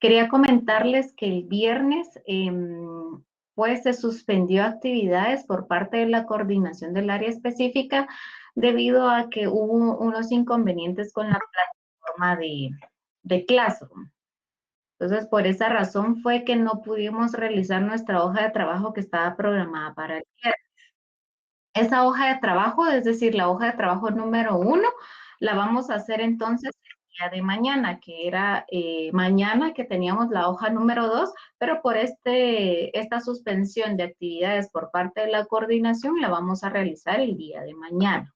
Quería comentarles que el viernes pues se suspendió actividades por parte de la coordinación del área específica debido a que hubo unos inconvenientes con la plataforma de Classroom. Entonces, por esa razón fue que no pudimos realizar nuestra hoja de trabajo que estaba programada para el viernes. Esa hoja de trabajo, es decir, la hoja de trabajo número 1, la vamos a hacer entonces el día de mañana, que era mañana que teníamos la hoja número 2, pero por esta suspensión de actividades por parte de la coordinación la vamos a realizar el día de mañana.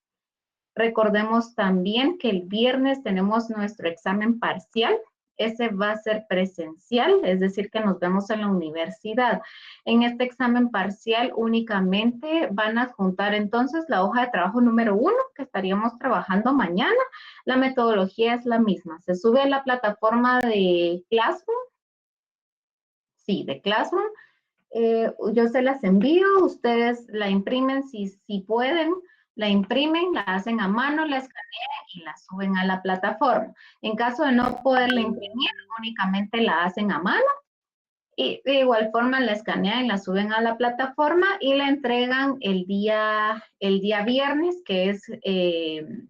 Recordemos también que el viernes tenemos nuestro examen parcial. Ese va a ser presencial, es decir, que nos vemos en la universidad. En este examen parcial únicamente van a juntar entonces la hoja de trabajo número 1, que estaríamos trabajando mañana. La metodología es la misma. Se sube a la plataforma de Classroom. Sí, de Classroom. Yo se las envío, ustedes la imprimen si pueden, la imprimen, la hacen a mano, la escanean y la suben a la plataforma. En caso de no poderla imprimir, únicamente la hacen a mano y de igual forma la escanean y la suben a la plataforma y la entregan el día viernes, que es el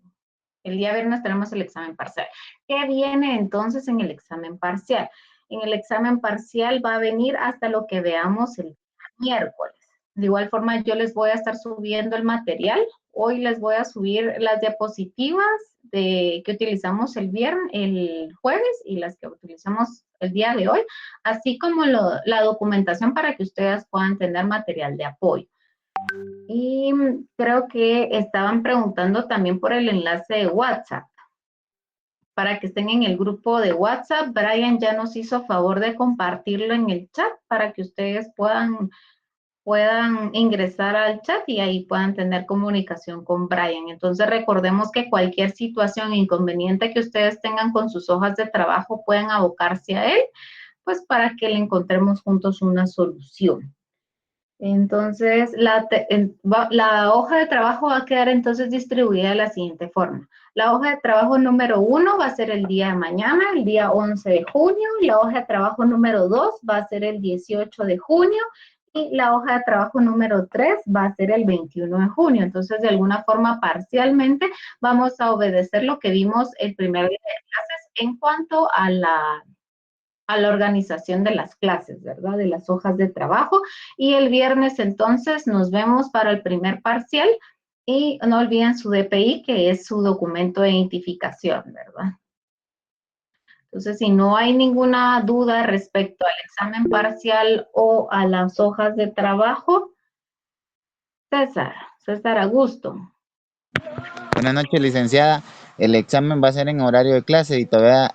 día viernes tenemos el examen parcial. ¿Qué viene entonces en el examen parcial? En el examen parcial va a venir hasta lo que veamos el miércoles. De igual forma, yo les voy a estar subiendo el material. Hoy les voy a subir las diapositivas que utilizamos el jueves y las que utilizamos el día de hoy, así como la documentación para que ustedes puedan tener material de apoyo. Y creo que estaban preguntando también por el enlace de WhatsApp. Para que estén en el grupo de WhatsApp, Brian ya nos hizo favor de compartirlo en el chat para que ustedes puedan ingresar al chat y ahí puedan tener comunicación con Brian. Entonces recordemos que cualquier situación inconveniente que ustedes tengan con sus hojas de trabajo pueden abocarse a él, pues para que le encontremos juntos una solución. Entonces, la hoja de trabajo va a quedar entonces distribuida de la siguiente forma. La hoja de trabajo número 1 va a ser el día de mañana, el día 11 de junio. La hoja de trabajo número 2 va a ser el 18 de junio. Y la hoja de trabajo número 3 va a ser el 21 de junio. Entonces, de alguna forma, parcialmente, vamos a obedecer lo que vimos el primer día de clases en cuanto a la organización de las clases, ¿verdad? De las hojas de trabajo. Y el viernes entonces nos vemos para el primer parcial y no olviden su DPI, que es su documento de identificación, ¿verdad? Entonces, si no hay ninguna duda respecto al examen parcial o a las hojas de trabajo, César Augusto. Buenas noches, licenciada. El examen va a ser en horario de clase y todavía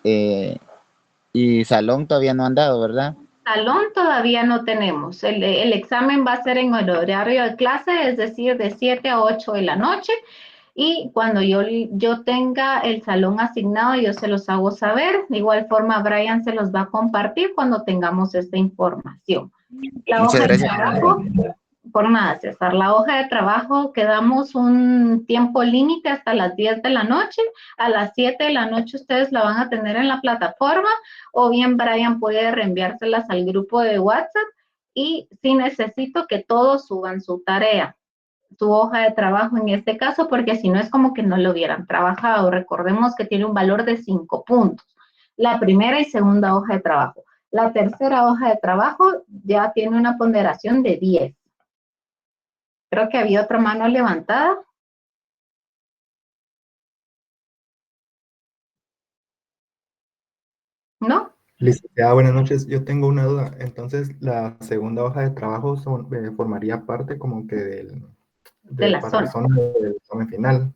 y salón todavía no han dado, ¿verdad? Salón todavía no tenemos. El examen va a ser en el horario de clase, es decir, de 7 a 8 de la noche. Y cuando yo tenga el salón asignado, yo se los hago saber. De igual forma, Brian se los va a compartir cuando tengamos esta información. La Muchas hoja de gracias. trabajo, por nada, César, la hoja de trabajo quedamos un tiempo límite hasta las 10 de la noche. A las 7 de la noche ustedes la van a tener en la plataforma o bien Brian puede reenviárselas al grupo de WhatsApp y sí necesito que todos suban su tarea, su hoja de trabajo en este caso, porque si no es como que no lo hubieran trabajado. Recordemos que tiene un valor de 5 puntos, la primera y segunda hoja de trabajo. La tercera hoja de trabajo ya tiene una ponderación de 10. Creo que había otra mano levantada. ¿No? Licenciada, buenas noches. Yo tengo una duda. Entonces, la segunda hoja de trabajo formaría parte como que De la para la zona. zona del examen final.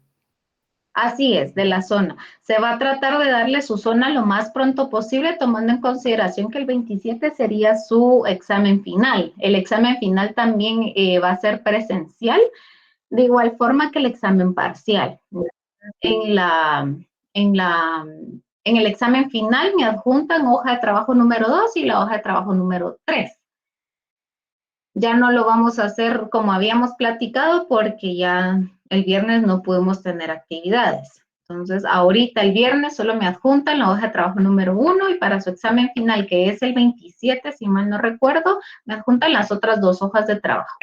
Así es, de la zona. Se va a tratar de darle su zona lo más pronto posible, tomando en consideración que el 27 sería su examen final. El examen final también va a ser presencial, de igual forma que el examen parcial. En el examen final me adjuntan hoja de trabajo número 2 y la hoja de trabajo número 3. Ya no lo vamos a hacer como habíamos platicado porque ya el viernes no pudimos tener actividades. Entonces, ahorita el viernes solo me adjuntan la hoja de trabajo número 1 y para su examen final, que es el 27, si mal no recuerdo, me adjuntan las otras 2 hojas de trabajo.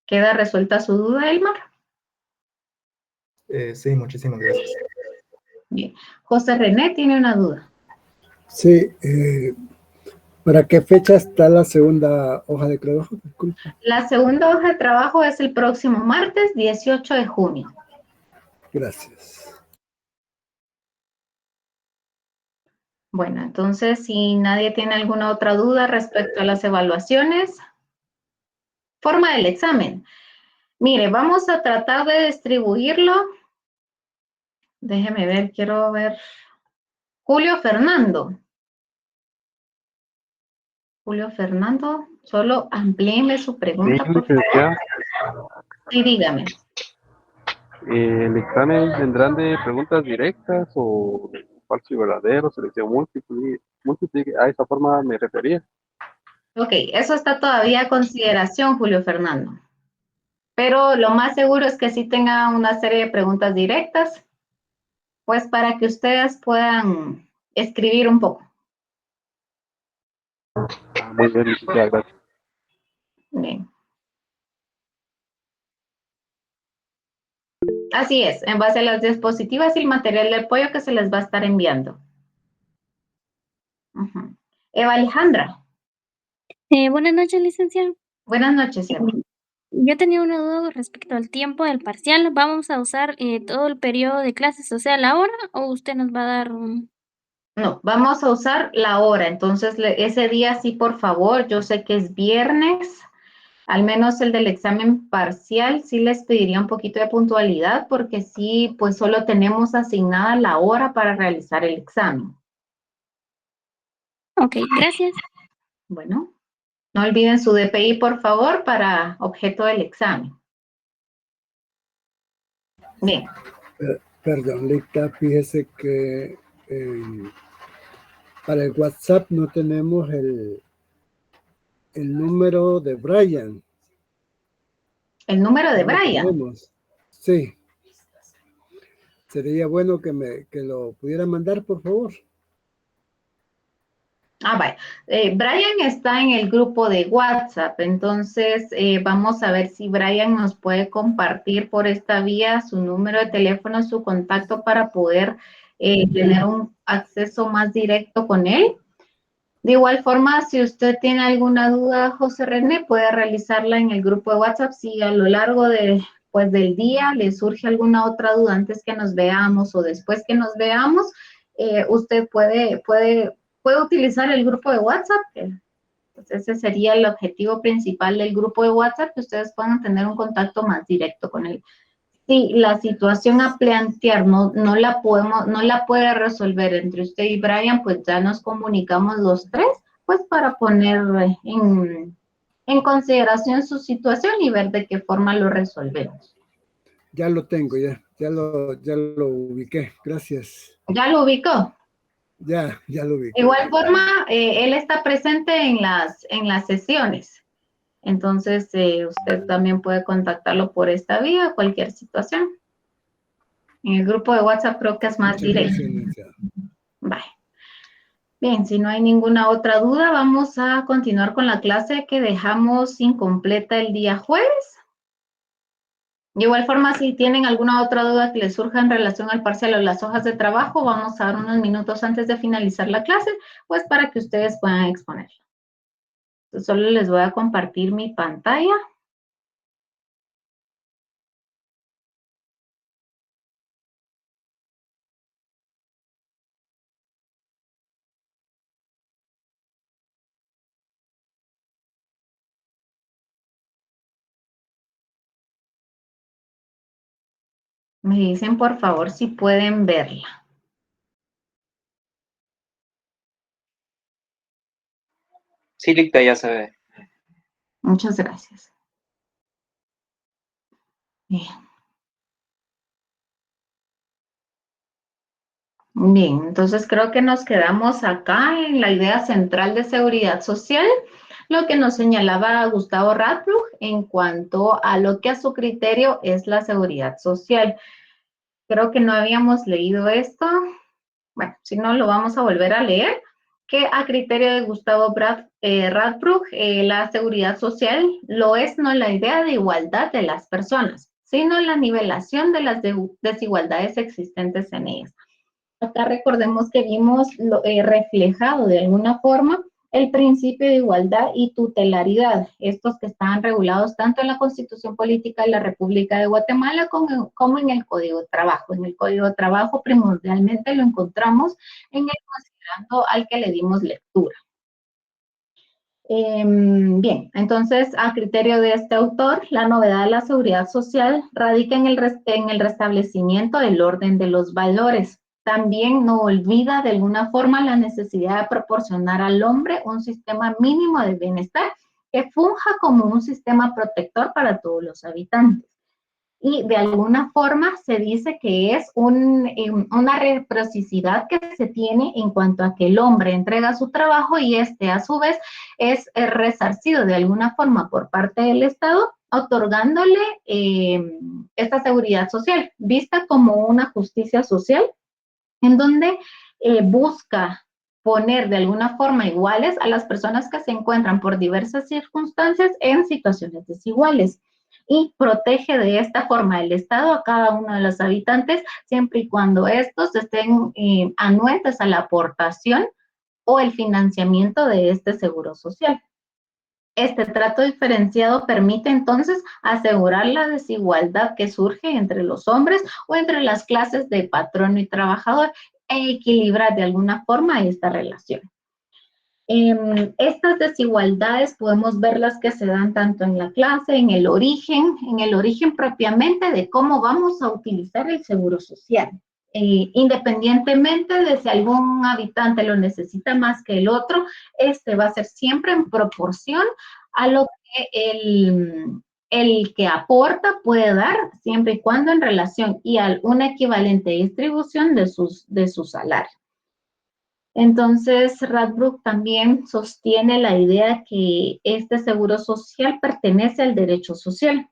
¿Queda resuelta su duda, Elmar? Sí, muchísimas gracias. Bien. José René tiene una duda. Sí, ¿para qué fecha está la segunda hoja de trabajo? Disculpa. La segunda hoja de trabajo es el próximo martes 18 de junio. Gracias. Bueno, entonces, si nadie tiene alguna otra duda respecto a las evaluaciones, forma del examen. Mire, vamos a tratar de distribuirlo. Déjeme ver, quiero ver. Julio Fernando. Julio Fernando, solo amplíeme su Sí, pregunta, por favor. licenciada. Sí, dígame. ¿El examen vendrán de preguntas directas o falso y verdadero, selección múltiple? A esa forma me refería. Ok, eso está todavía a consideración, Julio Fernando. Pero lo más seguro es que sí tenga una serie de preguntas directas, pues para que ustedes puedan escribir un poco. Muy bien, licenciada, gracias. Bien. Así es, en base a las diapositivas y el material de apoyo que se les va a estar enviando. Eva Alejandra. Buenas noches, licenciado. Buenas noches, Eva. Yo tenía una duda respecto al tiempo del parcial. ¿Vamos a usar todo el periodo de clases, o sea, la hora, o usted nos va a dar un... No, vamos a usar la hora. Entonces, ese día sí, por favor, yo sé que es viernes, al menos el del examen parcial, sí les pediría un poquito de puntualidad porque sí, pues solo tenemos asignada la hora para realizar el examen. Ok, gracias. Bueno, no olviden su DPI, por favor, para objeto del examen. Bien. Perdón, Lita, fíjese que para el WhatsApp no tenemos el número de Brian. El número de No lo Brian. tenemos. Sí. Sería bueno que lo pudiera mandar, por favor. Vaya. Brian está en el grupo de WhatsApp, entonces vamos a ver si Brian nos puede compartir por esta vía su número de teléfono, su contacto para poder tener un acceso más directo con él. De igual forma, si usted tiene alguna duda, José René, puede realizarla en el grupo de WhatsApp. Si a lo largo pues, del día le surge alguna otra duda antes que nos veamos o después que nos veamos, usted puede utilizar el grupo de WhatsApp. Pues ese sería el objetivo principal del grupo de WhatsApp, que ustedes puedan tener un contacto más directo con él. Si la situación a plantear no la puede resolver entre usted y Brian, pues ya nos comunicamos los tres, pues para poner en consideración su situación y ver de qué forma lo resolvemos. Ya lo tengo, ya lo ubiqué. Gracias. ¿Ya lo ubicó? Ya lo ubiqué. De igual forma, él está presente en las sesiones. Entonces, usted también puede contactarlo por esta vía, cualquier situación. En el grupo de WhatsApp creo que es más directo. Vale. Bien, si no hay ninguna otra duda, vamos a continuar con la clase que dejamos incompleta el día jueves. De igual forma, si tienen alguna otra duda que les surja en relación al parcial o las hojas de trabajo, vamos a dar unos minutos antes de finalizar la clase, pues para que ustedes puedan exponerla. Entonces, solo les voy a compartir mi pantalla. Me dicen, por favor, si pueden verla. Sí, Licta, ya se ve. Muchas gracias. Bien. Bien, entonces creo que nos quedamos acá en la idea central de seguridad social. lo que nos señalaba Gustavo Radbruch en cuanto a lo que a su criterio es la seguridad social. Creo que no habíamos leído esto. Bueno, si no, lo vamos a volver a leer, que a criterio de Gustavo Radbruch, la seguridad social lo es no la idea de igualdad de las personas, sino la nivelación de las desigualdades existentes en ellas. Acá recordemos que vimos reflejado de alguna forma el principio de igualdad y tutelaridad, estos que están regulados tanto en la Constitución Política de la República de Guatemala como en el Código de Trabajo. En el Código de Trabajo primordialmente lo encontramos en el considerando al que le dimos lectura. Bien, entonces, a criterio de este autor, la novedad de la seguridad social radica en el restablecimiento del orden de los valores. También no olvida de alguna forma la necesidad de proporcionar al hombre un sistema mínimo de bienestar que funja como un sistema protector para todos los habitantes. Y de alguna forma se dice que es una reciprocidad que se tiene en cuanto a que el hombre entrega su trabajo y este a su vez es resarcido de alguna forma por parte del Estado, otorgándole esta seguridad social, vista como una justicia social en donde busca poner de alguna forma iguales a las personas que se encuentran por diversas circunstancias en situaciones desiguales y protege de esta forma el Estado a cada uno de los habitantes siempre y cuando estos estén anuentes a la aportación o el financiamiento de este seguro social. Este trato diferenciado permite entonces asegurar la desigualdad que surge entre los hombres o entre las clases de patrono y trabajador e equilibrar de alguna forma esta relación. Estas desigualdades podemos verlas que se dan tanto en la clase, en el origen propiamente de cómo vamos a utilizar el seguro social. Independientemente de si algún habitante lo necesita más que el otro, este va a ser siempre en proporción a lo que el que aporta puede dar, siempre y cuando en relación y a una equivalente distribución de su salario. Entonces, Radbruch también sostiene la idea que este seguro social pertenece al derecho social,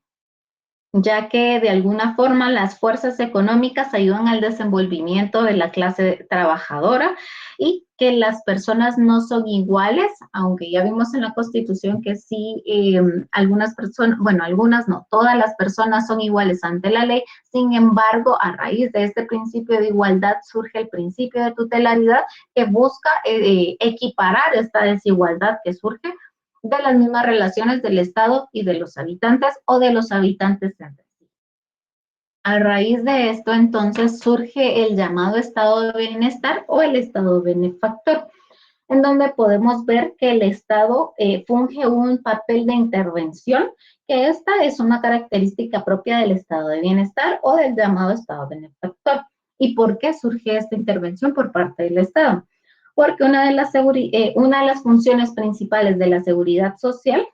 ya que de alguna forma las fuerzas económicas ayudan al desenvolvimiento de la clase trabajadora y que las personas no son iguales, aunque ya vimos en la Constitución que sí, algunas personas, bueno, algunas no, todas las personas son iguales ante la ley. Sin embargo, a raíz de este principio de igualdad surge el principio de tutelaridad que busca equiparar esta desigualdad que surge de las mismas relaciones del Estado y de los habitantes o de los habitantes entre sí. A raíz de esto, entonces, surge el llamado estado de bienestar o el estado benefactor, en donde podemos ver que el Estado funge un papel de intervención, que esta es una característica propia del estado de bienestar o del llamado estado benefactor. ¿Y por qué surge esta intervención por parte del Estado? Porque una de las funciones principales de la seguridad social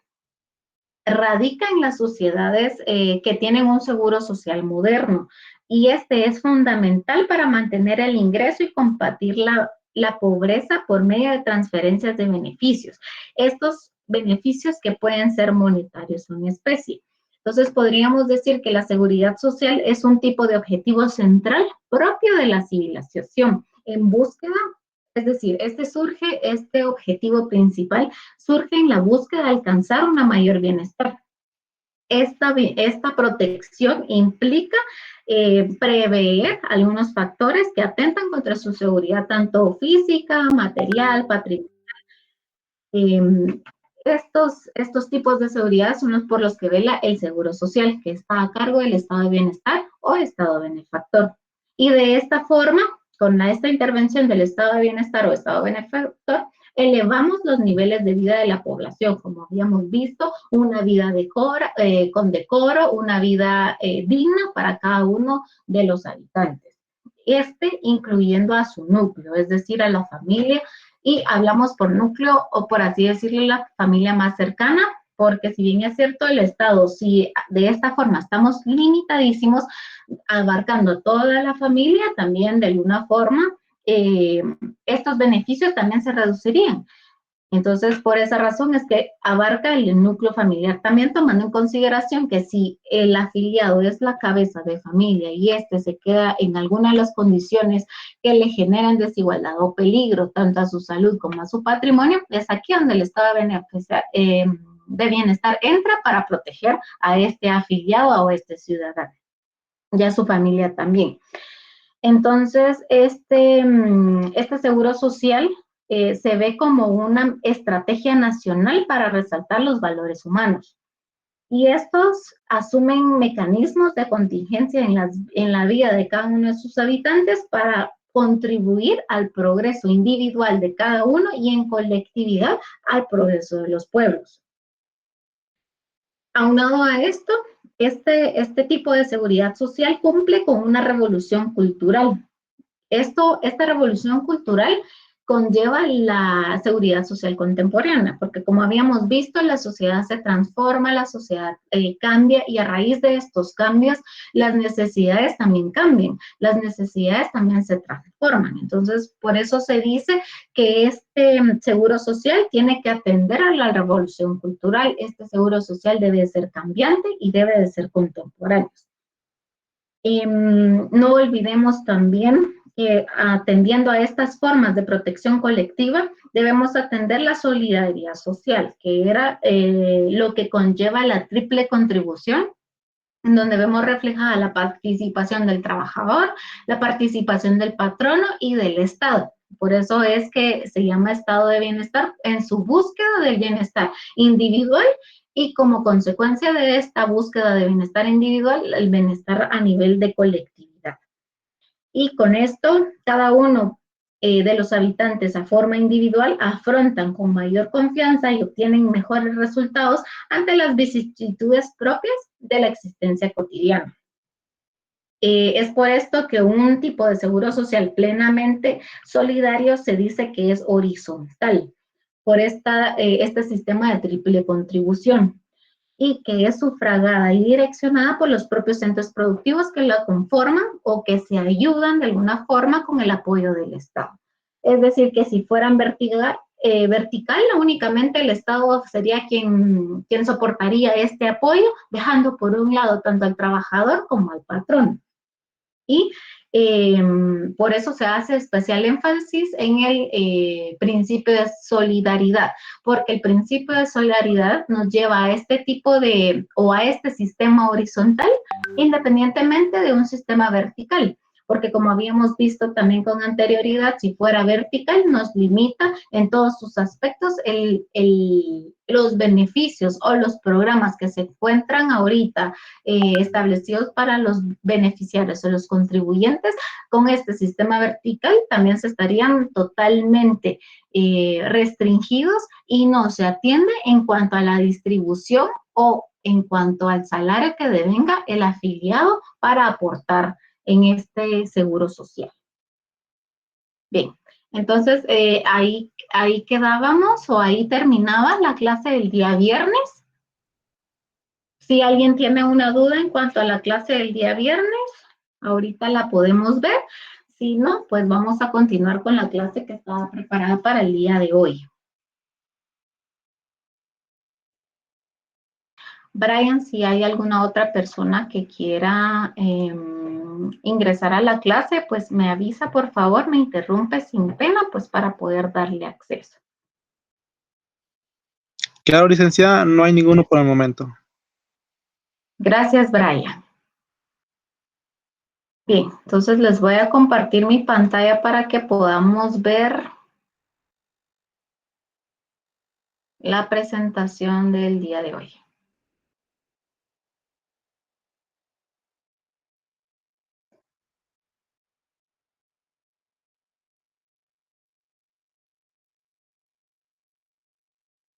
radica en las sociedades que tienen un seguro social moderno y este es fundamental para mantener el ingreso y combatir la pobreza por medio de transferencias de beneficios. Estos beneficios que pueden ser monetarios o en especie. Entonces podríamos decir que la seguridad social es un tipo de objetivo central propio de la civilización en búsqueda. Es decir, este objetivo principal surge en la búsqueda de alcanzar una mayor bienestar. Esta protección implica prever algunos factores que atentan contra su seguridad, tanto física, material, patrimonial. Estos tipos de seguridad son los por los que vela el Seguro Social, que está a cargo del estado de bienestar o estado benefactor. Y de esta forma, con esta intervención del estado de bienestar o estado benefactor, elevamos los niveles de vida de la población, como habíamos visto, una vida con decoro, una vida digna para cada uno de los habitantes. Incluyendo a su núcleo, es decir, a la familia, y hablamos por núcleo o por así decirlo, la familia más cercana, porque si bien es cierto el Estado, si de esta forma estamos limitadísimos, abarcando toda la familia, también de alguna forma estos beneficios también se reducirían. Entonces, por esa razón es que abarca el núcleo familiar, también tomando en consideración que si el afiliado es la cabeza de familia y este se queda en alguna de las condiciones que le generan desigualdad o peligro tanto a su salud como a su patrimonio, es aquí donde el estado de bienestar entra para proteger a este afiliado o a este ciudadano y a su familia también. Entonces, este seguro social se ve como una estrategia nacional para resaltar los valores humanos. Y estos asumen mecanismos de contingencia en la vida de cada uno de sus habitantes para contribuir al progreso individual de cada uno y en colectividad al progreso de los pueblos. Aunado a esto, este tipo de seguridad social cumple con una revolución cultural. Esta revolución cultural conlleva la seguridad social contemporánea, porque como habíamos visto, la sociedad se transforma, la sociedad cambia y a raíz de estos cambios, las necesidades también cambian, las necesidades también se transforman. Entonces, por eso se dice que este seguro social tiene que atender a la revolución cultural. Este seguro social debe de ser cambiante y debe de ser contemporáneo. No olvidemos también que atendiendo a estas formas de protección colectiva, debemos atender la solidaridad social, que era lo que conlleva la triple contribución, en donde vemos reflejada la participación del trabajador, la participación del patrono y del Estado. Por eso es que se llama estado de bienestar en su búsqueda del bienestar individual y como consecuencia de esta búsqueda de bienestar individual, el bienestar a nivel de colectividad. Y con esto, cada uno de los habitantes a forma individual afrontan con mayor confianza y obtienen mejores resultados ante las vicisitudes propias de la existencia cotidiana. Es por esto que un tipo de seguro social plenamente solidario se dice que es horizontal, por este sistema de triple contribución y que es sufragada y direccionada por los propios entes productivos que la conforman o que se ayudan de alguna forma con el apoyo del Estado. Es decir, que si fueran vertical, únicamente el Estado sería quien soportaría este apoyo, dejando por un lado tanto al trabajador como al patrón. Y por eso se hace especial énfasis en el principio de solidaridad, porque el principio de solidaridad nos lleva a este tipo o a este sistema horizontal, independientemente de un sistema vertical, porque como habíamos visto también con anterioridad, si fuera vertical nos limita en todos sus aspectos los beneficios o los programas que se encuentran ahorita establecidos para los beneficiarios o los contribuyentes. Con este sistema vertical también se estarían totalmente restringidos y no se atiende en cuanto a la distribución o en cuanto al salario que devenga el afiliado para aportar en este seguro social. Bien, entonces ahí quedábamos o ahí terminaba la clase del día viernes. Si alguien tiene una duda en cuanto a la clase del día viernes, ahorita la podemos ver. Si no, pues vamos a continuar con la clase que estaba preparada para el día de hoy. Brian, si hay alguna otra persona que quiera ingresar a la clase, pues me avisa, por favor, me interrumpe sin pena, pues para poder darle acceso. Claro, licenciada, no hay ninguno por el momento. Gracias, Brian. Bien, entonces les voy a compartir mi pantalla para que podamos ver la presentación del día de hoy.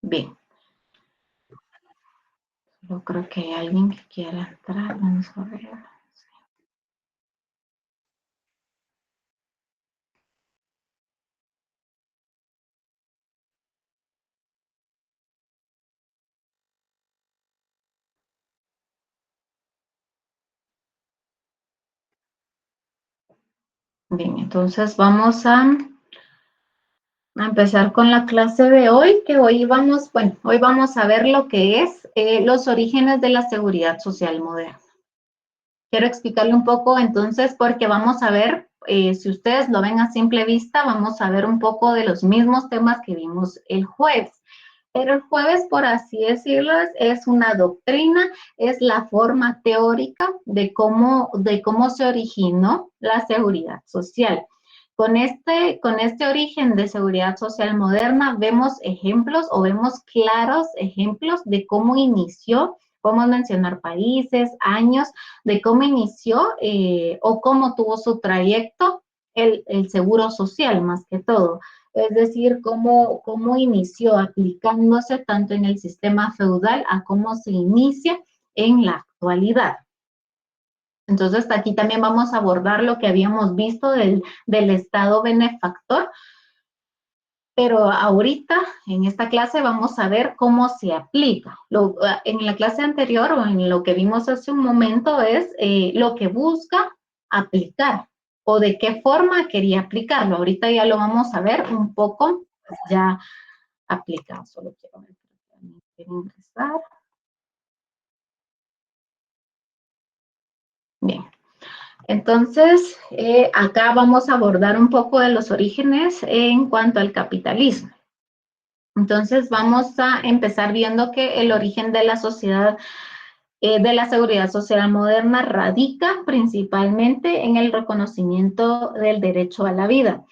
Bien. Yo creo que hay alguien que quiera entrar. Vamos a ver. Bien, entonces vamos a a empezar con la clase de hoy, que hoy vamos a ver lo que es los orígenes de la seguridad social moderna. Quiero explicarle un poco entonces, porque vamos a ver, si ustedes lo ven a simple vista, vamos a ver un poco de los mismos temas que vimos el jueves. Pero el jueves, por así decirlo, es una doctrina, es la forma teórica de cómo se originó la seguridad social. Con este origen de seguridad social moderna, vemos ejemplos o vemos claros ejemplos de cómo inició. Podemos mencionar países, años, de cómo inició o cómo tuvo su trayecto el seguro social, más que todo. Es decir, cómo inició aplicándose tanto en el sistema feudal a cómo se inicia en la actualidad. Entonces, aquí también vamos a abordar lo que habíamos visto del Estado benefactor, pero ahorita en esta clase vamos a ver cómo se aplica. En la clase anterior o en lo que vimos hace un momento es lo que busca aplicar o de qué forma quería aplicarlo. Ahorita ya lo vamos a ver un poco ya aplicado. Solo quiero ver si quiero ingresar. Bien. Entonces, acá vamos a abordar un poco de los orígenes en cuanto al capitalismo. Entonces, vamos a empezar viendo que el origen de la sociedad, de la seguridad social moderna, radica principalmente en el reconocimiento del derecho a la vida.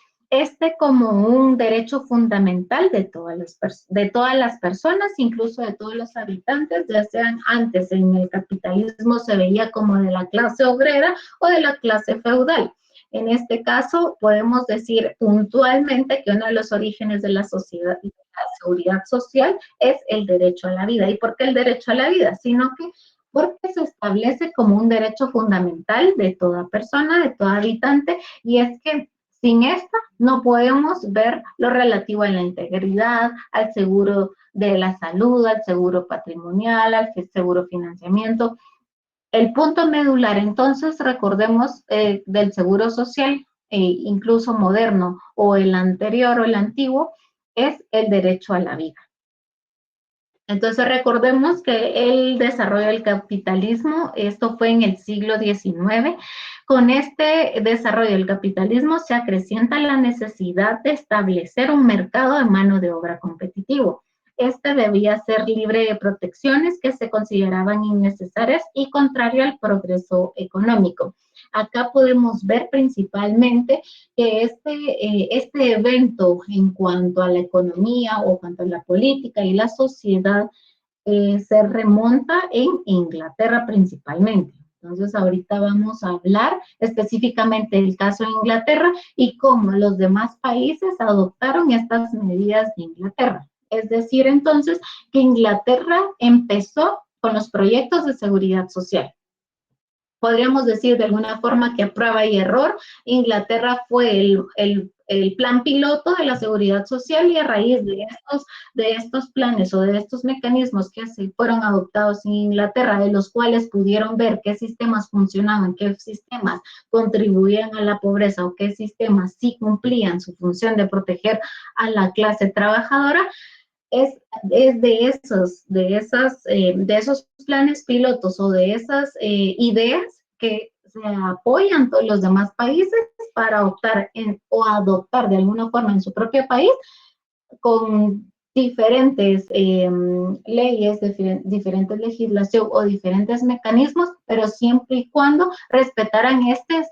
Como un derecho fundamental de todas las personas, incluso de todos los habitantes, ya sean antes en el capitalismo se veía como de la clase obrera o de la clase feudal. En este caso, podemos decir puntualmente que uno de los orígenes de la sociedad y de la seguridad social es el derecho a la vida. ¿Y por qué el derecho a la vida? Sino que porque se establece como un derecho fundamental de toda persona, de todo habitante, y es que sin esta no podemos ver lo relativo a la integridad, al seguro de la salud, al seguro patrimonial, al seguro financiamiento. El punto medular, entonces, recordemos del seguro social, incluso moderno, o el anterior o el antiguo, es el derecho a la vida. Entonces, recordemos que el desarrollo del capitalismo, esto fue en el siglo XIX. Con este desarrollo del capitalismo se acrecienta la necesidad de establecer un mercado de mano de obra competitivo. Este debía ser libre de protecciones que se consideraban innecesarias y contrario al progreso económico. Acá podemos ver principalmente que este evento en cuanto a la economía o en cuanto a la política y la sociedad se remonta en Inglaterra principalmente. Entonces, ahorita vamos a hablar específicamente del caso de Inglaterra y cómo los demás países adoptaron estas medidas de Inglaterra. Es decir, entonces, que Inglaterra empezó con los proyectos de seguridad social. Podríamos decir de alguna forma que a prueba y error, Inglaterra fue el plan piloto de la seguridad social, y a raíz de estos planes o de estos mecanismos que se fueron adoptados en Inglaterra, de los cuales pudieron ver qué sistemas funcionaban, qué sistemas contribuían a la pobreza o qué sistemas sí cumplían su función de proteger a la clase trabajadora, es de esos planes pilotos o de esas ideas que se apoyan todos los demás países para optar o adoptar de alguna forma en su propio país con diferentes leyes, diferentes legislación o diferentes mecanismos, pero siempre y cuando respetaran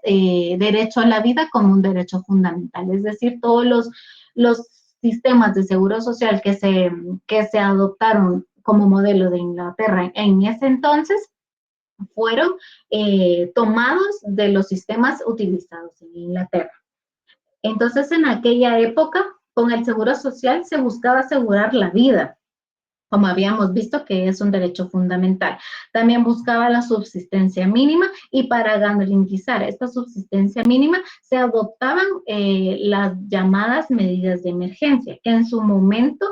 derecho a la vida como un derecho fundamental. Es decir, todos los sistemas de seguro social que se adoptaron como modelo de Inglaterra en ese entonces fueron tomados de los sistemas utilizados en Inglaterra. Entonces, en aquella época, con el seguro social se buscaba asegurar la vida, como habíamos visto que es un derecho fundamental. También buscaba la subsistencia mínima, y para garantizar esta subsistencia mínima se adoptaban las llamadas medidas de emergencia, que en su momento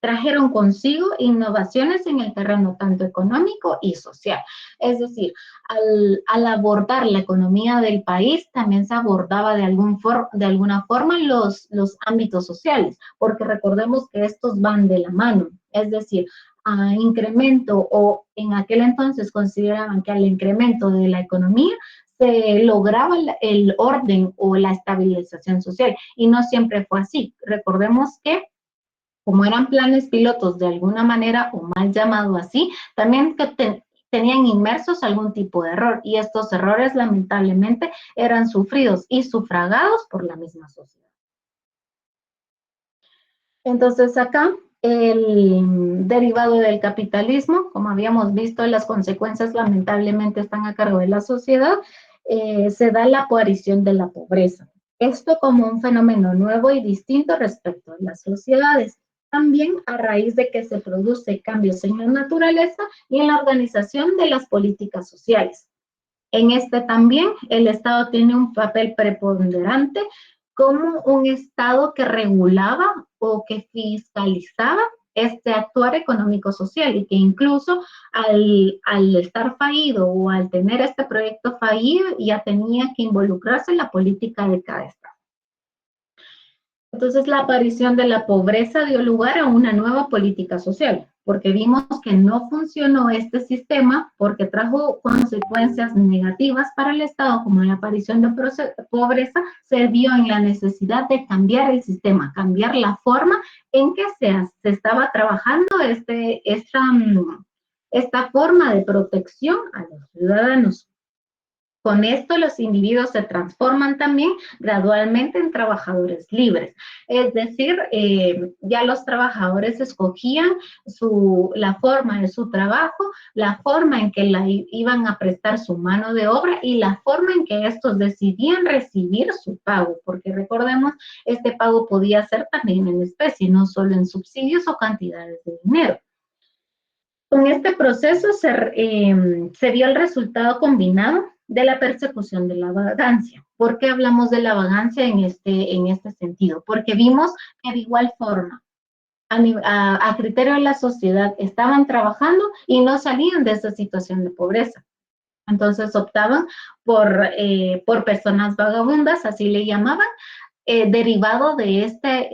trajeron consigo innovaciones en el terreno tanto económico y social. Es decir, al abordar la economía del país, también se abordaba de alguna forma los ámbitos sociales, porque recordemos que estos van de la mano. Es decir, a incremento, o en aquel entonces consideraban que al incremento de la economía se lograba el orden o la estabilización social, y no siempre fue así. Recordemos que como eran planes pilotos de alguna manera, o mal llamado así, también tenían inmersos algún tipo de error, y estos errores lamentablemente eran sufridos y sufragados por la misma sociedad. Entonces acá, el derivado del capitalismo, como habíamos visto, las consecuencias lamentablemente están a cargo de la sociedad, se da la aparición de la pobreza. Esto como un fenómeno nuevo y distinto respecto a las sociedades. También a raíz de que se producen cambios en la naturaleza y en la organización de las políticas sociales. En este también el Estado tiene un papel preponderante como un Estado que regulaba o que fiscalizaba este actuar económico-social, y que incluso al estar fallido o al tener este proyecto fallido ya tenía que involucrarse en la política de cada Estado. Entonces, la aparición de la pobreza dio lugar a una nueva política social, porque vimos que no funcionó este sistema porque trajo consecuencias negativas para el Estado, como la aparición de pobreza, se vio en la necesidad de cambiar el sistema, cambiar la forma en que se estaba trabajando esta forma de protección a los ciudadanos. Con esto, los individuos se transforman también gradualmente en trabajadores libres. Es decir, ya los trabajadores escogían la forma de su trabajo, la forma en que iban a prestar su mano de obra y la forma en que estos decidían recibir su pago, porque recordemos, este pago podía ser también en especie, no solo en subsidios o cantidades de dinero. Con este proceso se vio el resultado combinado de la persecución de la vagancia. ¿Por qué hablamos de la vagancia en este sentido? Porque vimos que de igual forma, a criterio de la sociedad, estaban trabajando y no salían de esa situación de pobreza. Entonces optaban por personas vagabundas, así le llamaban, derivado de este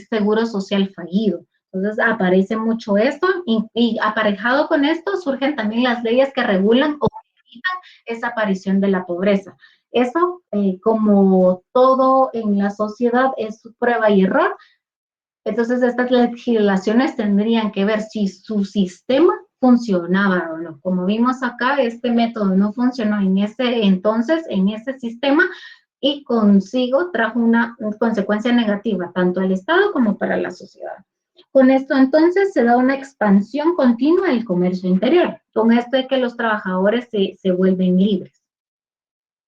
seguro social fallido. Entonces aparece mucho esto, y aparejado con esto surgen también las leyes que regulan o evitan esa aparición de la pobreza. Eso, como todo en la sociedad, es prueba y error. Entonces estas legislaciones tendrían que ver si su sistema funcionaba o no. Como vimos acá, este método no funcionó en ese entonces, en ese sistema, y consigo trajo una consecuencia negativa tanto al Estado como para la sociedad. Con esto entonces se da una expansión continua del comercio interior, con esto de que los trabajadores se vuelven libres.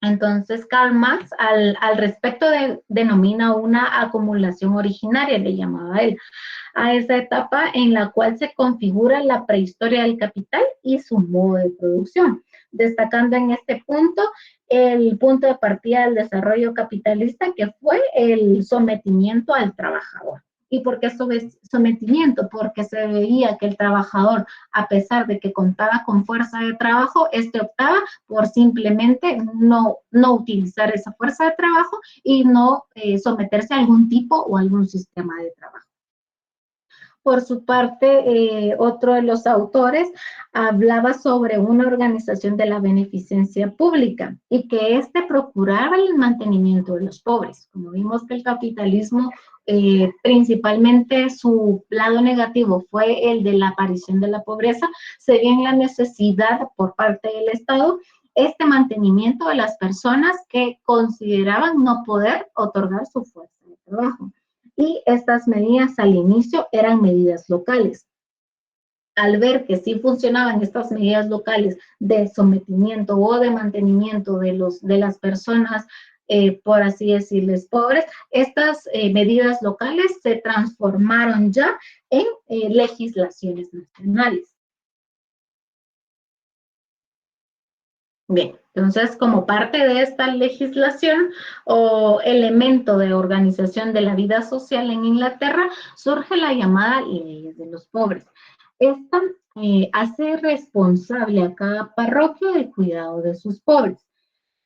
Entonces Karl Marx al respecto denomina una acumulación originaria, le llamaba él, a esa etapa en la cual se configura la prehistoria del capital y su modo de producción, destacando en este punto el punto de partida del desarrollo capitalista, que fue el sometimiento al trabajador. ¿Y por qué sometimiento? Porque se veía que el trabajador, a pesar de que contaba con fuerza de trabajo, optaba por simplemente no utilizar esa fuerza de trabajo y no someterse a algún tipo o algún sistema de trabajo. Por su parte, otro de los autores hablaba sobre una organización de la beneficencia pública y que procuraba el mantenimiento de los pobres. Como vimos que el capitalismo, principalmente su lado negativo fue el de la aparición de la pobreza, se ve en la necesidad por parte del Estado este mantenimiento de las personas que consideraban no poder otorgar su fuerza de trabajo. Y estas medidas al inicio eran medidas locales. Al ver que sí funcionaban estas medidas locales de sometimiento o de mantenimiento de las personas, por así decirles, pobres, estas medidas locales se transformaron ya en legislaciones nacionales. Bien, Entonces, como parte de esta legislación o elemento de organización de la vida social en Inglaterra, surge la llamada Ley de los Pobres. Esta hace responsable a cada parroquia del cuidado de sus pobres.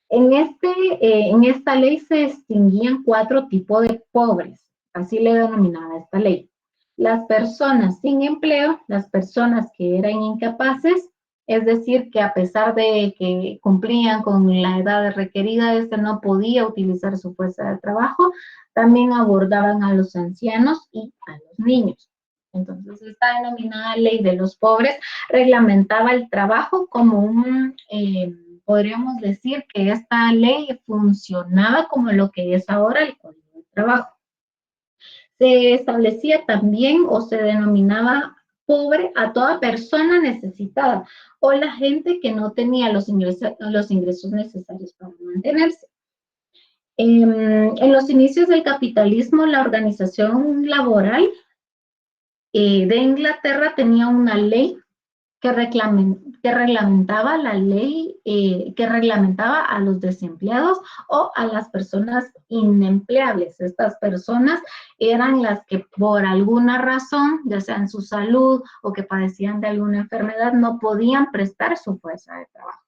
En esta ley se distinguían 4 tipos de pobres, así le denominaba esta ley. Las personas sin empleo, las personas que eran incapaces, es decir, que a pesar de que cumplían con la edad requerida, no podía utilizar su fuerza de trabajo. También abordaban a los ancianos y a los niños. Entonces, esta denominada ley de los pobres reglamentaba el trabajo como podríamos decir que esta ley funcionaba como lo que es ahora el Código de Trabajo. Se establecía también o se denominaba pobre a toda persona necesitada o la gente que no tenía los ingresos necesarios para mantenerse. En los inicios del capitalismo, la organización laboral de Inglaterra tenía una ley que reglamentaba la ley, que reglamentaba a los desempleados o a las personas inempleables. Estas personas eran las que por alguna razón, ya sea en su salud o que padecían de alguna enfermedad, no podían prestar su fuerza de trabajo.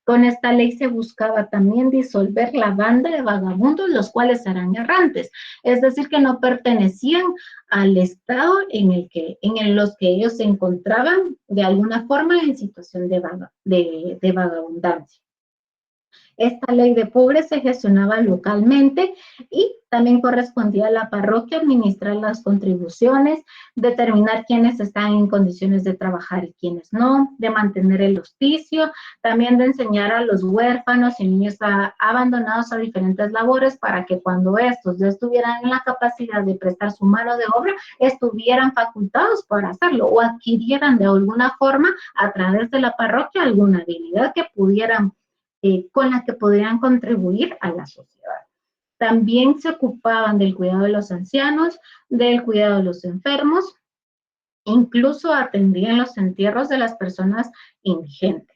Con esta ley se buscaba también disolver la banda de vagabundos, los cuales eran errantes, es decir, que no pertenecían al estado en los que ellos se encontraban de alguna forma en situación de vagabundancia. Esta ley de pobres se gestionaba localmente y también correspondía a la parroquia administrar las contribuciones, determinar quiénes están en condiciones de trabajar y quiénes no, de mantener el hospicio, también de enseñar a los huérfanos y niños abandonados a diferentes labores para que cuando estos ya estuvieran en la capacidad de prestar su mano de obra, estuvieran facultados para hacerlo o adquirieran de alguna forma a través de la parroquia alguna habilidad que pudieran con la que podrían contribuir a la sociedad. También se ocupaban del cuidado de los ancianos, del cuidado de los enfermos, incluso atendían los entierros de las personas indigentes.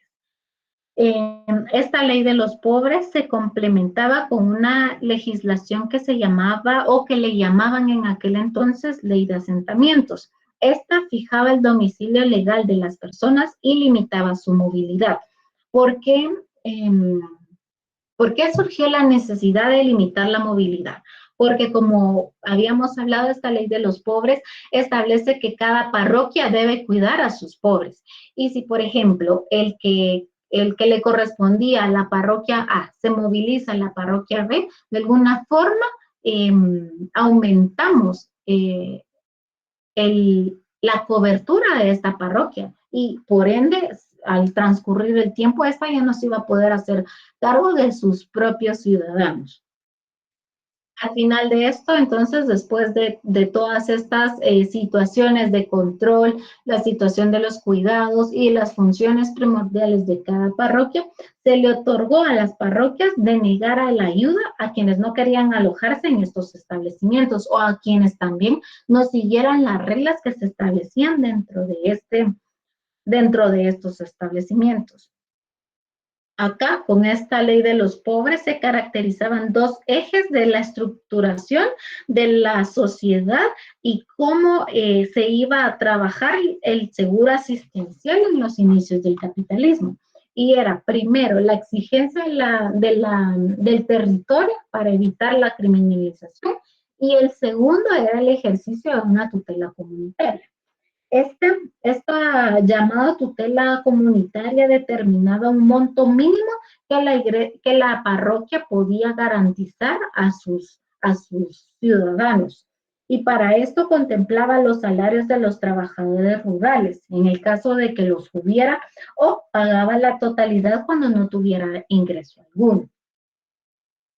Esta ley de los pobres se complementaba con una legislación que se llamaba, o que le llamaban en aquel entonces, ley de asentamientos. Esta fijaba el domicilio legal de las personas y limitaba su movilidad. ¿Por qué surgió la necesidad de limitar la movilidad? Porque como habíamos hablado, esta ley de los pobres establece que cada parroquia debe cuidar a sus pobres. Y si, por ejemplo, el que le correspondía a la parroquia A se moviliza a la parroquia B, de alguna forma aumentamos la cobertura de esta parroquia y por ende, al transcurrir el tiempo, esta ya no se iba a poder hacer cargo de sus propios ciudadanos. Al final de esto, entonces, después de todas estas situaciones de control, la situación de los cuidados y las funciones primordiales de cada parroquia, se le otorgó a las parroquias denegar a la ayuda a quienes no querían alojarse en estos establecimientos o a quienes también no siguieran las reglas que se establecían dentro de estos establecimientos. Acá, con esta ley de los pobres, se caracterizaban 2 ejes de la estructuración de la sociedad y cómo se iba a trabajar el seguro asistencial en los inicios del capitalismo. Y era, primero, la exigencia del territorio para evitar la criminalización, y el segundo era el ejercicio de una tutela comunitaria. Esta llamada tutela comunitaria determinaba un monto mínimo que la parroquia podía garantizar a sus ciudadanos. Y para esto contemplaba los salarios de los trabajadores rurales, en el caso de que los hubiera, o pagaba la totalidad cuando no tuviera ingreso alguno.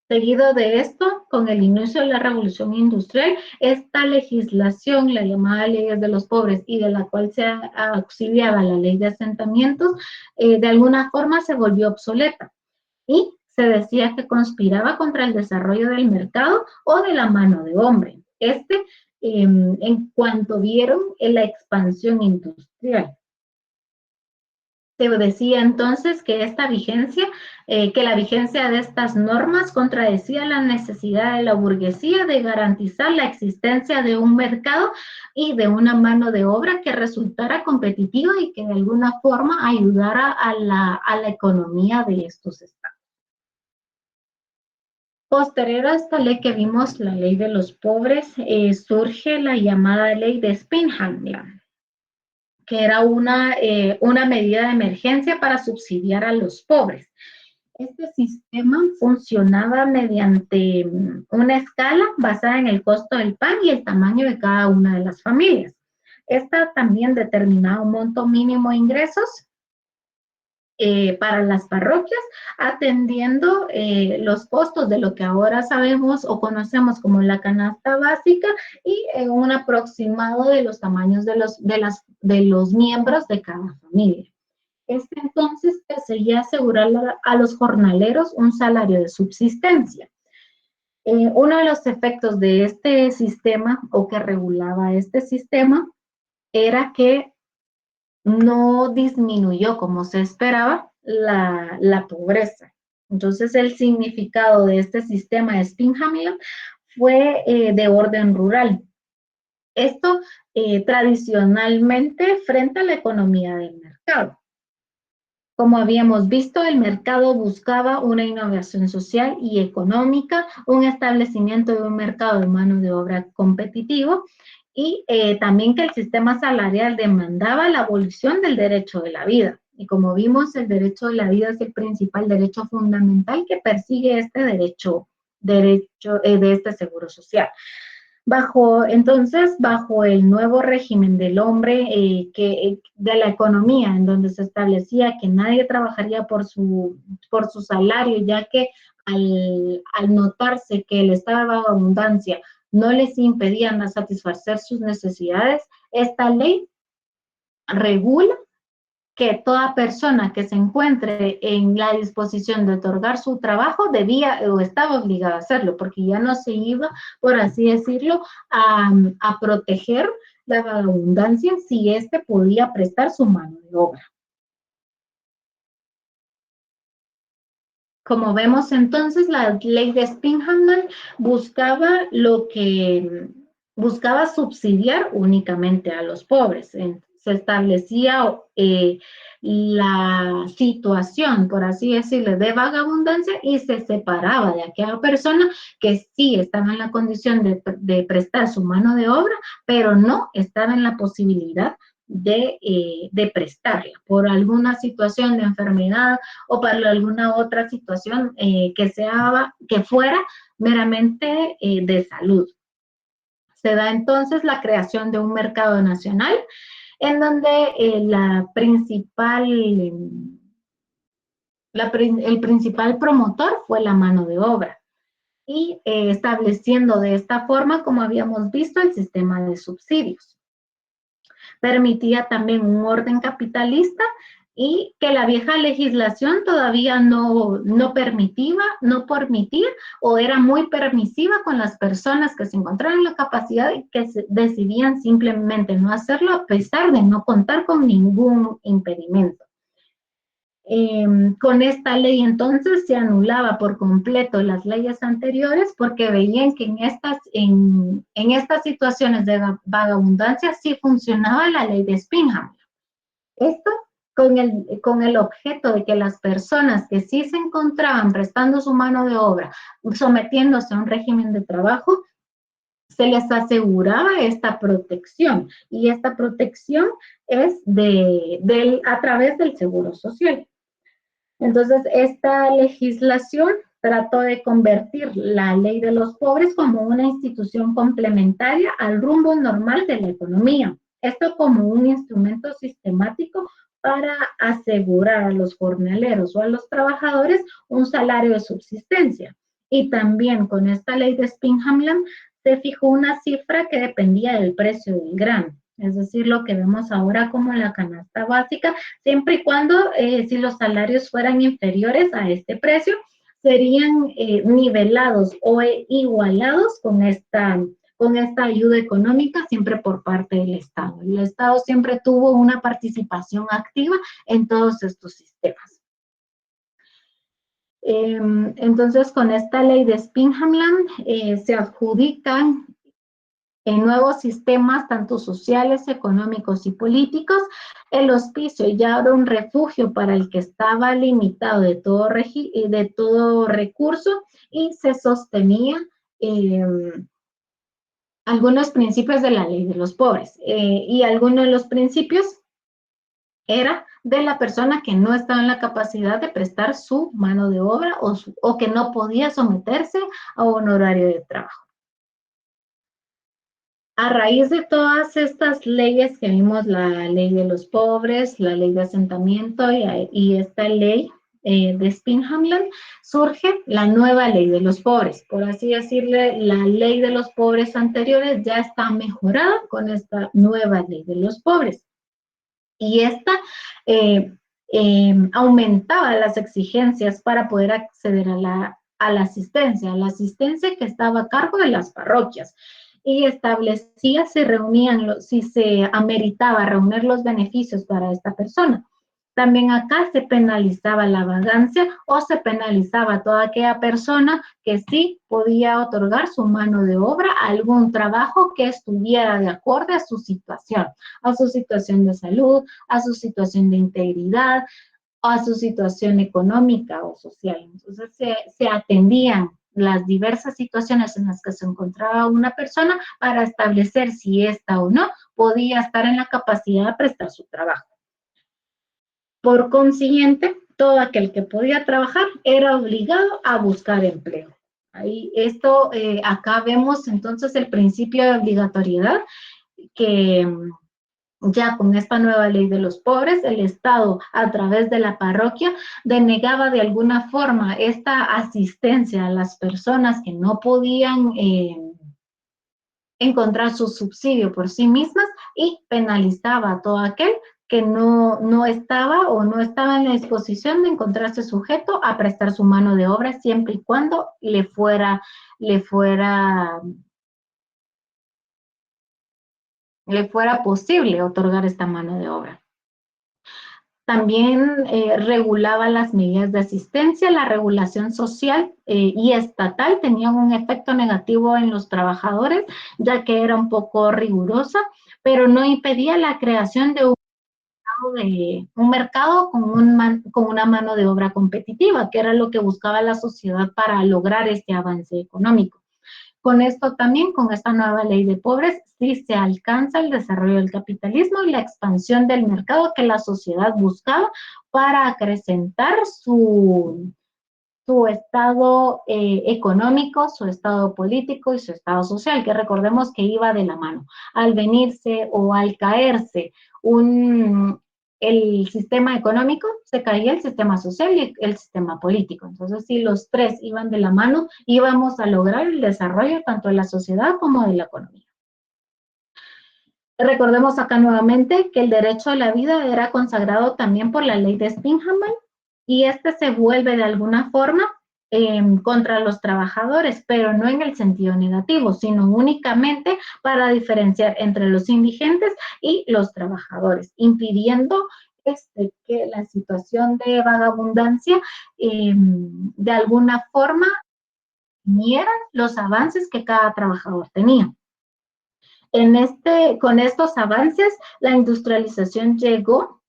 Seguido de esto, con el inicio de la Revolución Industrial, esta legislación, la llamada Ley de los Pobres, y de la cual se auxiliaba la Ley de Asentamientos, de alguna forma se volvió obsoleta y se decía que conspiraba contra el desarrollo del mercado o de la mano de hombre. En cuanto vieron la expansión industrial. Se decía entonces que esta vigencia, que la vigencia de estas normas contradecía la necesidad de la burguesía de garantizar la existencia de un mercado y de una mano de obra que resultara competitiva y que de alguna forma ayudara a la economía de estos estados. Posterior a esta ley que vimos, la ley de los pobres, surge la llamada ley de Spinhamlan, que era una medida de emergencia para subsidiar a los pobres. Este sistema funcionaba mediante una escala basada en el costo del pan y el tamaño de cada una de las familias. Esta también determinaba un monto mínimo de ingresos para las parroquias, atendiendo los costos de lo que ahora sabemos o conocemos como la canasta básica y un aproximado de los tamaños de los miembros de cada familia. Entonces perseguía asegurar a los jornaleros un salario de subsistencia. Uno de los efectos de este sistema, o que regulaba este sistema, era que no disminuyó como se esperaba la pobreza. Entonces el significado de este sistema de Spinhamlan fue de orden rural. Esto tradicionalmente frente a la economía del mercado. Como habíamos visto, el mercado buscaba una innovación social y económica, un establecimiento de un mercado de mano de obra competitivo y también que el sistema salarial demandaba la abolición del derecho de la vida. Y como vimos, el derecho de la vida es el principal derecho fundamental que persigue este derecho de este seguro social. Bajo el nuevo régimen del hombre, de la economía, en donde se establecía que nadie trabajaría por su salario, ya que al notarse que el estado de vagabundancia no les impedían satisfacer sus necesidades, esta ley regula que toda persona que se encuentre en la disposición de otorgar su trabajo debía o estaba obligada a hacerlo, porque ya no se iba, por así decirlo, a proteger la vagabundancia si éste podía prestar su mano de obra. Como vemos entonces, la ley de Spinhamlan buscaba subsidiar únicamente a los pobres. Se establecía la situación, por así decirlo, de vagabundancia y se separaba de aquella persona que sí estaba en la condición de prestar su mano de obra, pero no estaba en la posibilidad de prestarla por alguna situación de enfermedad o para alguna otra situación que fuera meramente de salud. Se da entonces la creación de un mercado nacional en donde el principal promotor fue la mano de obra y estableciendo de esta forma, como habíamos visto, el sistema de subsidios. Permitía también un orden capitalista y que la vieja legislación todavía no permitía o era muy permisiva con las personas que se encontraban en la capacidad y que decidían simplemente no hacerlo a pesar de no contar con ningún impedimento. Con esta ley entonces se anulaba por completo las leyes anteriores porque veían que en estas situaciones de vagabundancia sí funcionaba la ley de Spinhamlan. Esto con el objeto de que las personas que sí se encontraban prestando su mano de obra, sometiéndose a un régimen de trabajo, se les aseguraba esta protección, y esta protección es a través del seguro social. Entonces, esta legislación trató de convertir la ley de los pobres como una institución complementaria al rumbo normal de la economía. Esto como un instrumento sistemático para asegurar a los jornaleros o a los trabajadores un salario de subsistencia. Y también con esta ley de Spinhamlan se fijó una cifra que dependía del precio del grano. Es decir, lo que vemos ahora como la canasta básica, siempre y cuando si los salarios fueran inferiores a este precio, serían nivelados o igualados con con esta ayuda económica siempre por parte del Estado. El Estado siempre tuvo una participación activa en todos estos sistemas. Entonces, con esta ley de Spinhamland se adjudican en nuevos sistemas, tanto sociales, económicos y políticos. El hospicio ya era un refugio para el que estaba limitado de todo recurso y se sostenía algunos principios de la ley de los pobres. Y algunos de los principios era de la persona que no estaba en la capacidad de prestar su mano de obra o que no podía someterse a un horario de trabajo. A raíz de todas estas leyes que vimos, la ley de los pobres, la ley de asentamiento y esta ley de Spinhamland, surge la nueva ley de los pobres. Por así decirle, la ley de los pobres anteriores ya está mejorada con esta nueva ley de los pobres. Y esta aumentaba las exigencias para poder acceder a la asistencia que estaba a cargo de las parroquias. Y establecía si se ameritaba reunir los beneficios para esta persona. También acá se penalizaba la vagancia o se penalizaba a toda aquella persona que sí podía otorgar su mano de obra a algún trabajo que estuviera de acuerdo a su situación de salud, a su situación de integridad, a su situación económica o social. Entonces se atendían las diversas situaciones en las que se encontraba una persona para establecer si ésta o no podía estar en la capacidad de prestar su trabajo. Por consiguiente, todo aquel que podía trabajar era obligado a buscar empleo. Acá vemos entonces el principio de obligatoriedad que ya con esta nueva ley de los pobres, el Estado, a través de la parroquia, denegaba de alguna forma esta asistencia a las personas que no podían encontrar su subsidio por sí mismas y penalizaba a todo aquel que no estaba en la disposición de encontrarse sujeto a prestar su mano de obra siempre y cuando le fuera posible otorgar esta mano de obra. También regulaba las medidas de asistencia. La regulación social y estatal tenían un efecto negativo en los trabajadores, ya que era un poco rigurosa, pero no impedía la creación de un mercado con una mano de obra competitiva, que era lo que buscaba la sociedad para lograr este avance económico. Con esto también, con esta nueva ley de pobres, sí se alcanza el desarrollo del capitalismo y la expansión del mercado que la sociedad buscaba para acrecentar su estado económico, su estado político y su estado social, que recordemos que iba de la mano. Al venirse o al caerse el sistema económico, se caía el sistema social y el sistema político. Entonces, si los tres iban de la mano, íbamos a lograr el desarrollo tanto de la sociedad como de la economía. Recordemos acá nuevamente que el derecho a la vida era consagrado también por la ley de Spinhamland y este se vuelve de alguna forma contra los trabajadores, pero no en el sentido negativo, sino únicamente para diferenciar entre los indigentes y los trabajadores, impidiendo que la situación de vagabundancia de alguna forma miera los avances que cada trabajador tenía. Con estos avances, la industrialización llegó,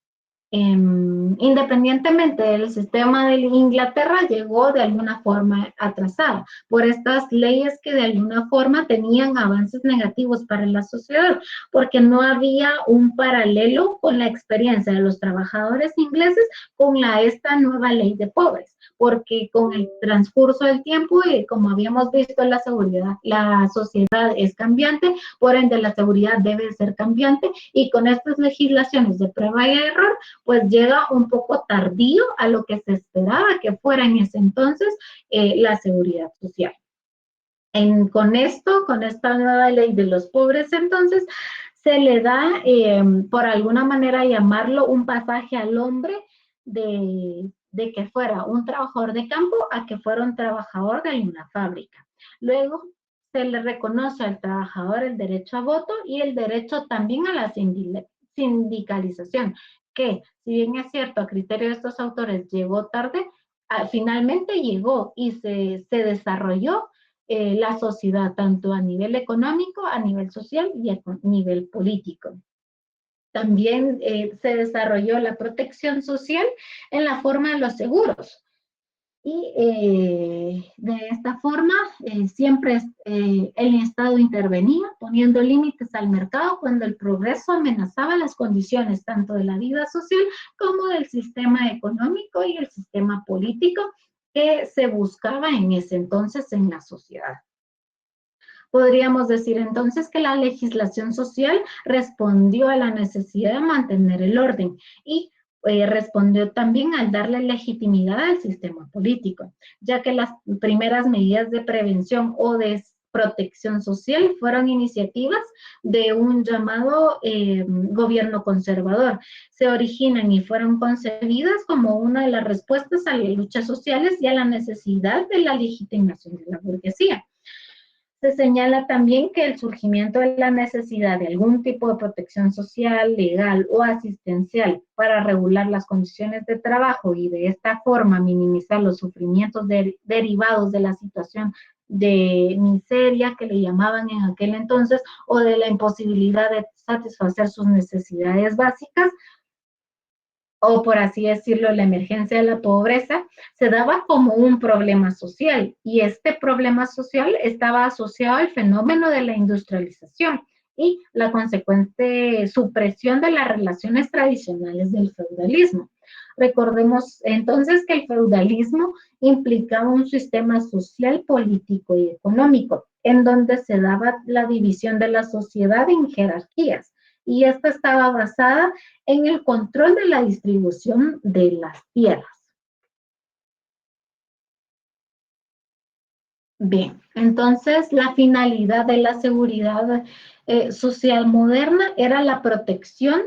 independientemente del sistema de Inglaterra, llegó de alguna forma atrasada por estas leyes que de alguna forma tenían avances negativos para la sociedad, porque no había un paralelo con la experiencia de los trabajadores ingleses con esta nueva ley de pobres, porque con el transcurso del tiempo, como habíamos visto, la sociedad es cambiante, por ende la seguridad debe ser cambiante, y con estas legislaciones de prueba y error, pues llega un poco tardío a lo que se esperaba que fuera en ese entonces la seguridad social. Con esta nueva ley de los pobres, entonces, se le da, por alguna manera llamarlo, un pasaje al hombre de que fuera un trabajador de campo a que fuera un trabajador de una fábrica. Luego se le reconoce al trabajador el derecho a voto y el derecho también a la sindicalización, que si bien es cierto, a criterio de estos autores llegó tarde, finalmente llegó y se desarrolló la sociedad, tanto a nivel económico, a nivel social y a nivel político. También se desarrolló la protección social en la forma de los seguros. Y de esta forma siempre el Estado intervenía poniendo límites al mercado cuando el progreso amenazaba las condiciones tanto de la vida social como del sistema económico y el sistema político que se buscaba en ese entonces en la sociedad. Podríamos decir entonces que la legislación social respondió a la necesidad de mantener el orden y respondió también al darle legitimidad al sistema político, ya que las primeras medidas de prevención o de protección social fueron iniciativas de un llamado gobierno conservador. Se originan y fueron concebidas como una de las respuestas a las luchas sociales y a la necesidad de la legitimación de la burguesía. Se señala también que el surgimiento de la necesidad de algún tipo de protección social, legal o asistencial para regular las condiciones de trabajo y de esta forma minimizar los sufrimientos derivados de la situación de miseria que le llamaban en aquel entonces o de la imposibilidad de satisfacer sus necesidades básicas, o por así decirlo, la emergencia de la pobreza, se daba como un problema social, y este problema social estaba asociado al fenómeno de la industrialización y la consecuente supresión de las relaciones tradicionales del feudalismo. Recordemos entonces que el feudalismo implicaba un sistema social, político y económico, en donde se daba la división de la sociedad en jerarquías, y esta estaba basada en el control de la distribución de las tierras. Bien, entonces la finalidad de la seguridad social moderna era la protección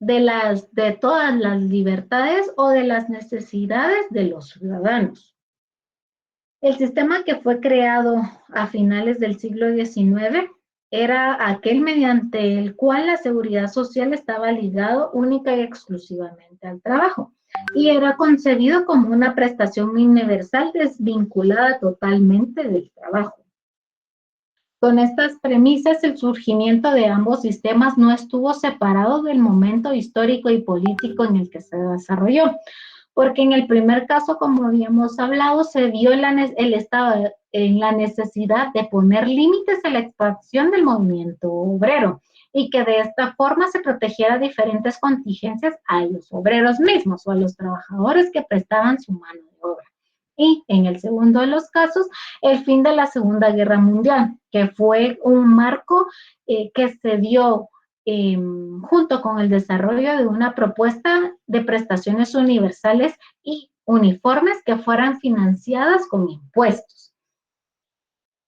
de todas las libertades o de las necesidades de los ciudadanos. El sistema que fue creado a finales del siglo XIX era aquel mediante el cual la seguridad social estaba ligado única y exclusivamente al trabajo y era concebido como una prestación universal desvinculada totalmente del trabajo. Con estas premisas, el surgimiento de ambos sistemas no estuvo separado del momento histórico y político en el que se desarrolló, porque en el primer caso, como habíamos hablado, se vio el Estado en la necesidad de poner límites a la expansión del movimiento obrero y que de esta forma se protegiera diferentes contingencias a los obreros mismos o a los trabajadores que prestaban su mano de obra. Y en el segundo de los casos, el fin de la Segunda Guerra Mundial, que fue un marco que se dio junto con el desarrollo de una propuesta de prestaciones universales y uniformes que fueran financiadas con impuestos.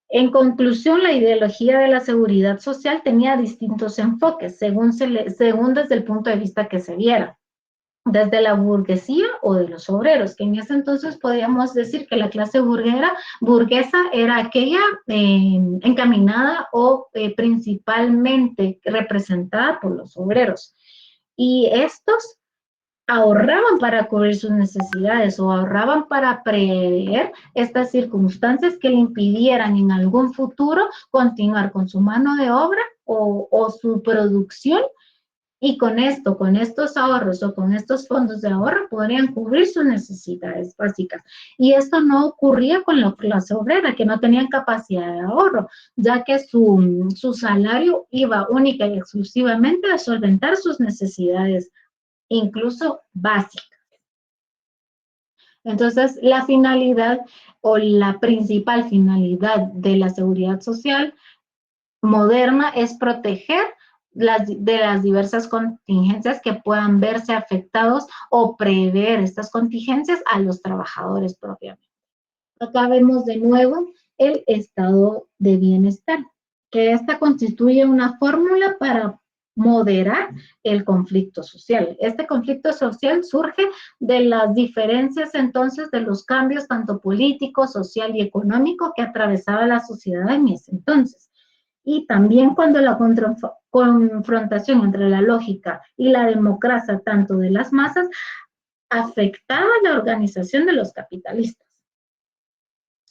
En conclusión, la ideología de la seguridad social tenía distintos enfoques según desde el punto de vista que se viera, desde la burguesía o de los obreros, que en ese entonces podríamos decir que la clase burguesa era aquella encaminada o principalmente representada por los obreros. Y estos ahorraban para cubrir sus necesidades o ahorraban para prever estas circunstancias que le impidieran en algún futuro continuar con su mano de obra o su producción. Y con estos ahorros o con estos fondos de ahorro podrían cubrir sus necesidades básicas. Y esto no ocurría con la clase obrera, que no tenían capacidad de ahorro, ya que su salario iba única y exclusivamente a solventar sus necesidades, incluso básicas. Entonces, la finalidad o la principal finalidad de la seguridad social moderna es proteger de las diversas contingencias que puedan verse afectados o prever estas contingencias a los trabajadores propiamente. Acá vemos de nuevo el estado de bienestar, que esta constituye una fórmula para moderar el conflicto social. Este conflicto social surge de las diferencias entonces de los cambios tanto político, social y económico que atravesaba la sociedad en ese entonces. Y también cuando la confrontación entre la lógica y la democracia tanto de las masas afectaba la organización de los capitalistas.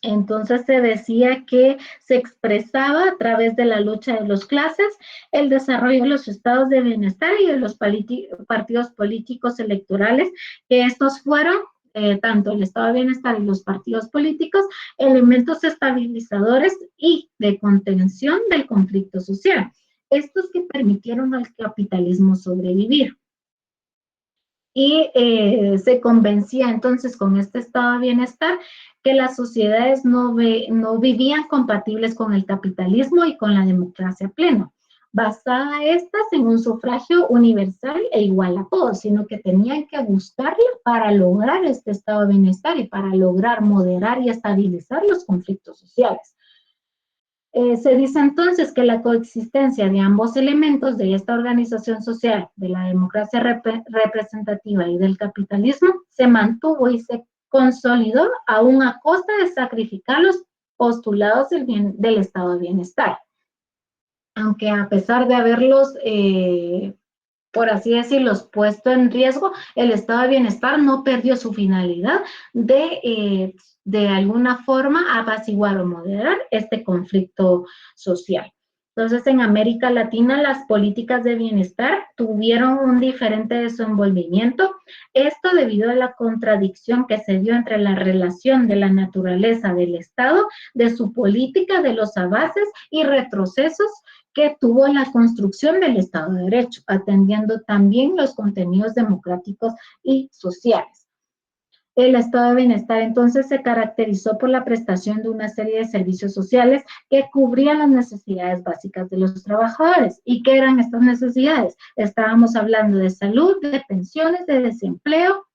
Entonces se decía que se expresaba a través de la lucha de las clases, el desarrollo de los estados de bienestar y de los partidos políticos electorales, que estos fueron, tanto el estado de bienestar y los partidos políticos, elementos estabilizadores y de contención del conflicto social. Estos que permitieron al capitalismo sobrevivir. Y se convencía entonces con este estado de bienestar que las sociedades no vivían compatibles con el capitalismo y con la democracia plena, basada estas en un sufragio universal e igual a todos, sino que tenían que buscarlo para lograr este estado de bienestar y para lograr moderar y estabilizar los conflictos sociales. Se dice entonces que la coexistencia de ambos elementos de esta organización social, de la democracia representativa y del capitalismo, se mantuvo y se consolidó aún a costa de sacrificar los postulados del estado de bienestar. Aunque a pesar de haberlos, por así decirlo, puesto en riesgo, el estado de bienestar no perdió su finalidad de alguna forma apaciguar o moderar este conflicto social. Entonces, en América Latina, las políticas de bienestar tuvieron un diferente desenvolvimiento, esto debido a la contradicción que se dio entre la relación de la naturaleza del Estado, de su política, de los avances y retrocesos que tuvo la construcción del Estado de Derecho, atendiendo también los contenidos democráticos y sociales. El estado de bienestar entonces se caracterizó por la prestación de una serie de servicios sociales que cubrían las necesidades básicas de los trabajadores. ¿Y qué eran estas necesidades? Estábamos hablando de salud, de pensiones, de desempleo,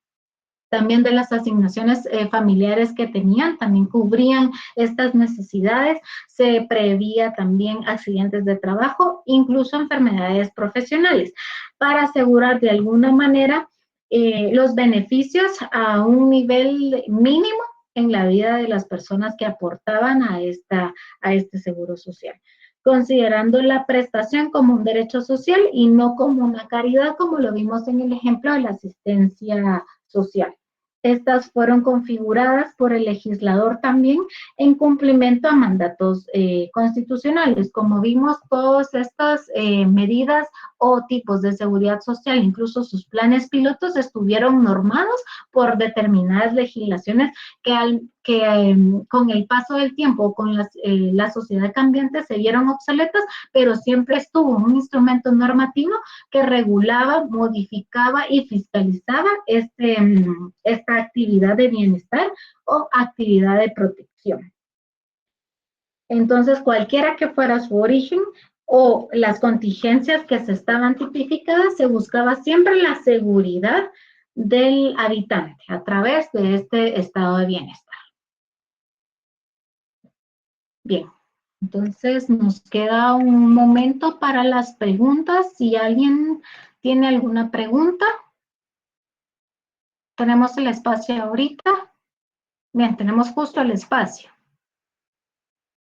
también de las asignaciones familiares que tenían, también cubrían estas necesidades, se prevía también accidentes de trabajo, incluso enfermedades profesionales, para asegurar de alguna manera los beneficios a un nivel mínimo en la vida de las personas que aportaban a este seguro social, considerando la prestación como un derecho social y no como una caridad, como lo vimos en el ejemplo de la asistencia social. Estas fueron configuradas por el legislador también en cumplimiento a mandatos constitucionales. Como vimos, todas estas medidas o tipos de seguridad social, incluso sus planes pilotos, estuvieron normados por determinadas legislaciones que con el paso del tiempo, con la sociedad cambiante, se vieron obsoletas, pero siempre estuvo un instrumento normativo que regulaba, modificaba y fiscalizaba esta actividad de bienestar o actividad de protección. Entonces, cualquiera que fuera su origen o las contingencias que se estaban tipificadas, se buscaba siempre la seguridad del habitante a través de este estado de bienestar. Bien, entonces nos queda un momento para las preguntas. Si alguien tiene alguna pregunta, tenemos el espacio ahorita. Bien, tenemos justo el espacio.